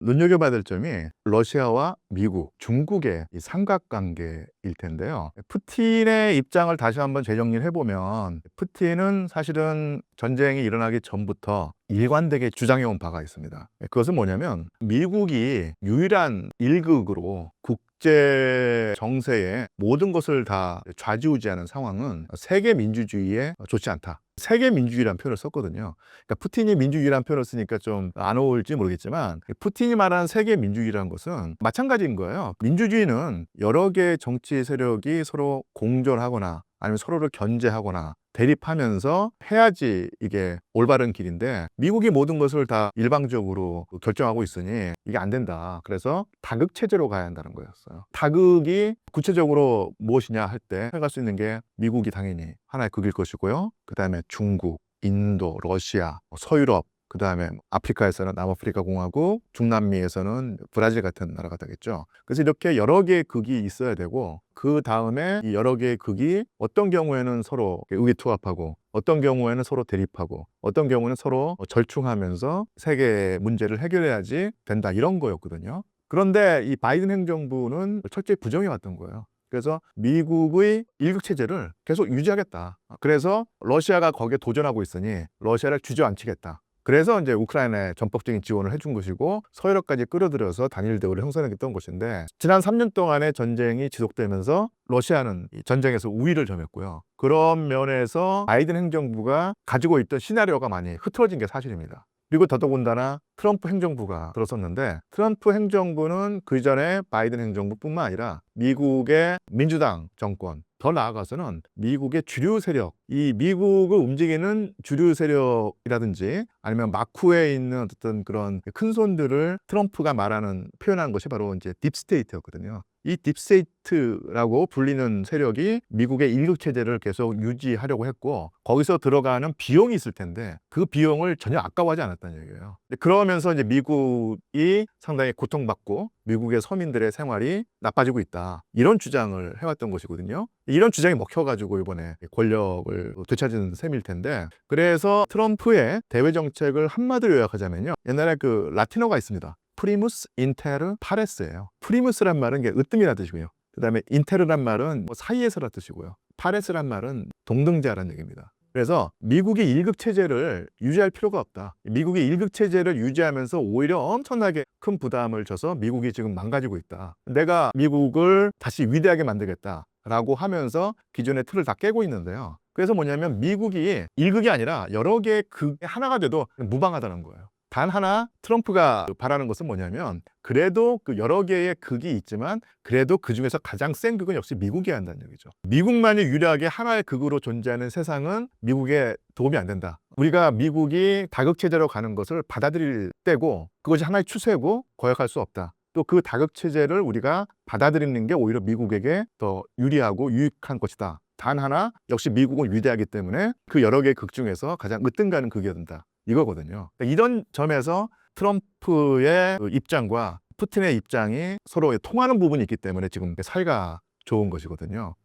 눈여겨봐야 될 점이 러시아와 미국, 중국의 이 삼각관계일 텐데요. 푸틴의 입장을 다시 한번 재정리를 해보면 푸틴은 사실은 전쟁이 일어나기 전부터 일관되게 주장해온 바가 있습니다. 그것은 뭐냐면 미국이 유일한 일극으로 국제 정세의 모든 것을 다 좌지우지하는 상황은 세계 민주주의에 좋지 않다. 세계 민주주의라는 표현을 썼거든요. 그러니까 푸틴이 민주주의라는 표현을 쓰니까 좀 안 어울릴지 모르겠지만 푸틴이 말하는 세계 민주주의라는 것은 마찬가지인 거예요. 민주주의는 여러 개의 정치 세력이 서로 공존하거나 아니면 서로를 견제하거나 대립하면서 해야지 이게 올바른 길인데 미국이 모든 것을 다 일방적으로 결정하고 있으니 이게 안 된다. 그래서 다극 체제로 가야 한다는 거였어요. 다극이 구체적으로 무엇이냐 할 때 해갈 수 있는 게 미국이 당연히 하나의 극일 것이고요. 그 다음에 중국, 인도, 러시아, 서유럽, 그 다음에 아프리카에서는 남아프리카 공화국, 중남미에서는 브라질 같은 나라가 되겠죠. 그래서 이렇게 여러 개의 극이 있어야 되고 그 다음에 이 여러 개의 극이 어떤 경우에는 서로 의기투합하고 어떤 경우에는 서로 대립하고 어떤 경우는 서로 절충하면서 세계 문제를 해결해야지 된다 이런 거였거든요. 그런데 이 바이든 행정부는 철저히 부정해 왔던 거예요. 그래서 미국의 일극체제를 계속 유지하겠다. 그래서 러시아가 거기에 도전하고 있으니 러시아를 주저앉히겠다. 그래서 이제 우크라이나에 전폭적인 지원을 해준 것이고 서유럽까지 끌어들여서 단일 대우를 형성했던 것인데 지난 3년 동안의 전쟁이 지속되면서 러시아는 이 전쟁에서 우위를 점했고요. 그런 면에서 바이든 행정부가 가지고 있던 시나리오가 많이 흐트러진 게 사실입니다. 그리고 더더군다나 트럼프 행정부가 들어섰는데 트럼프 행정부는 그 전에 바이든 행정부뿐만 아니라 미국의 민주당 정권, 더 나아가서는 미국의 주류 세력, 이 미국을 움직이는 주류 세력이라든지 아니면 막후에 있는 어떤 그런 큰 손들을 트럼프가 말하는 표현한 것이 바로 이제 딥스테이트였거든요. 이 딥스테이트라고 불리는 세력이 미국의 일극체제를 계속 유지하려고 했고 거기서 들어가는 비용이 있을 텐데 그 비용을 전혀 아까워하지 않았다는 얘기예요. 그러면서 이제 미국이 상당히 고통받고 미국의 서민들의 생활이 나빠지고 있다. 이런 주장을 해왔던 것이거든요. 이런 주장이 먹혀가지고 이번에 권력을 되찾은 셈일 텐데 그래서 트럼프의 대외 정책을 한마디로 요약하자면요. 옛날에 그 라틴어가 있습니다. 프리무스 인테르 파레스예요. 프리무스란 말은 으뜸이라는 뜻이고요. 그 다음에 인테르란 말은 사이에서라는 뜻이고요. 파레스란 말은 동등자라는 얘기입니다. 그래서 미국이 일극체제를 유지할 필요가 없다. 미국이 일극체제를 유지하면서 오히려 엄청나게 큰 부담을 줘서 미국이 지금 망가지고 있다. 내가 미국을 다시 위대하게 만들겠다 라고 하면서 기존의 틀을 다 깨고 있는데요. 그래서 뭐냐면 미국이 일극이 아니라 여러 개의 극의 하나가 돼도 무방하다는 거예요. 단 하나 트럼프가 바라는 것은 뭐냐면 그래도 그 여러 개의 극이 있지만 그래도 그 중에서 가장 센 극은 역시 미국이어야 한다는 얘기죠. 미국만이 유일하게 하나의 극으로 존재하는 세상은 미국에 도움이 안 된다. 우리가 미국이 다극체제로 가는 것을 받아들일 때고 그것이 하나의 추세고 거역할 수 없다. 또 그 다극체제를 우리가 받아들이는 게 오히려 미국에게 더 유리하고 유익한 것이다. 단 하나 역시 미국은 위대하기 때문에 그 여러 개의 극 중에서 가장 으뜸가는 극이어야 된다. 이거거든요. 이런 점에서 트럼프의 입장과 푸틴의 입장이 서로 통하는 부분이 있기 때문에 지금 사이가 좋은 것이거든요.